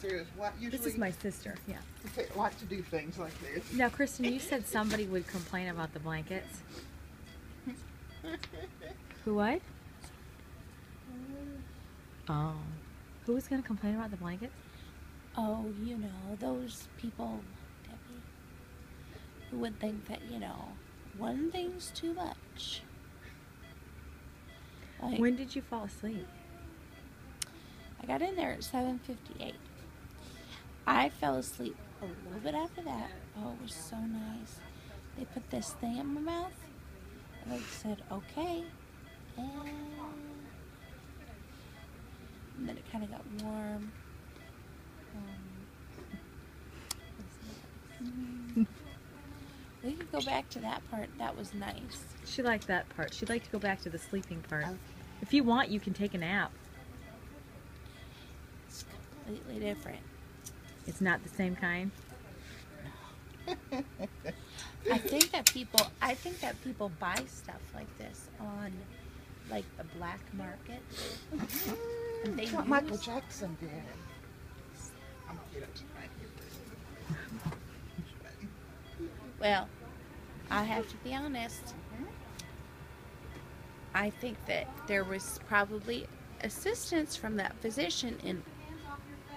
sister is what usually. This is my sister, yeah. They like to do things like this. Now, Kristen, you said somebody would complain about the blankets. Who what? Oh. Who was going to complain about the blankets? Oh, you know, those people, Debbie, who would think that, you know, one thing's too much. Like, When did you fall asleep? I got in there at 7:58. I fell asleep a little bit after that. Oh, it was so nice. They put this thing in my mouth, and I said, okay. And then it kind of got warm. We could go back to that part. That was nice. She liked that part. She'd like to go back to the sleeping part. Okay. If you want, you can take a nap. It's completely different. It's not the same kind. I think that people buy stuff like this on like the black market. And they That's what use- Michael Jackson did. I'm kidding. Well, I have to be honest. I think that there was probably assistance from that physician in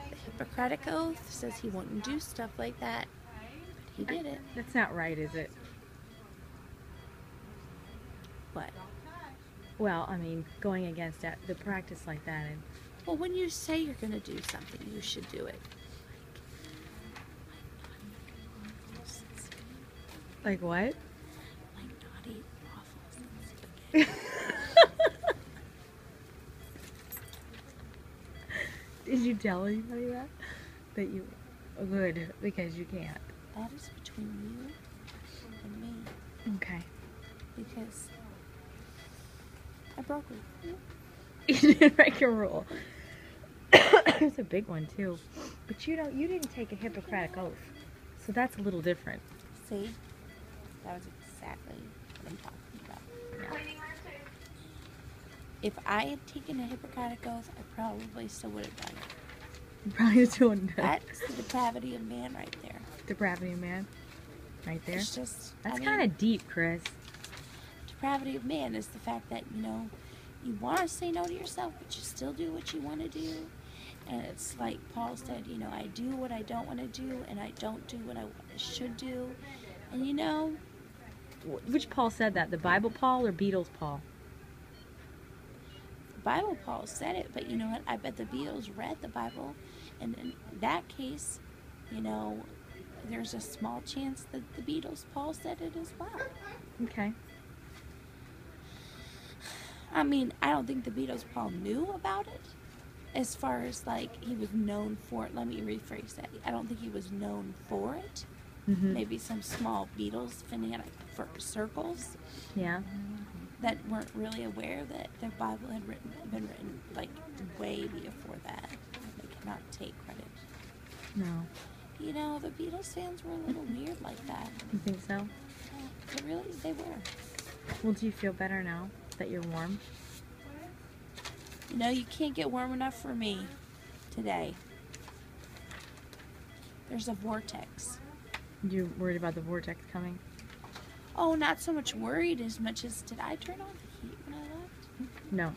the Hippocratic Oath says he wouldn't do stuff like that, but he did it. That's not right, is it? What? Well, I mean, going against that, the practice like that. And Well, when you say you're going to do something, you should do it. like what? Like not eat waffles and spaghetti. Did you tell anybody that? That you would, because you can't. That is between you and me, Okay. because I broke it. You didn't break a rule. It's a big one too. But you didn't take a Hippocratic oath. So that's a little different. See? That was exactly what I'm talking about. Yeah. If I had taken a Hippocratic Oath, I probably still would have done it. You probably doing that. That's the depravity of man right there. Depravity of man. Right there. It's just, That's I mean, kind of deep, Chris. depravity of man is the fact that, you know, you want to say no to yourself, but you still do what you want to do. And it's like Paul said, you know, I do what I don't want to do, and I don't do what I should do. And, you know, Which Paul said that? The Bible Paul or Beatles Paul? the Bible Paul said it, but you know what? I bet the Beatles read the Bible. And in that case, you know, there's a small chance that the Beatles Paul said it as well. Okay. I mean, I don't think the Beatles Paul knew about it. As far as, like, he was known for it. Let me rephrase that. I don't think he was known for it. Mm-hmm. Maybe some small Beatles fanatic circles Yeah. that weren't really aware that the Bible had been written, like, way before that. They cannot take credit. No. You know, the Beatles fans were a little weird like that. You think so? They were. Well, do you feel better now that you're warm? You know, you can't get warm enough for me today. There's a vortex. You worried about the vortex coming? Oh, not so much worried as much as, did I turn on the heat when I left? No.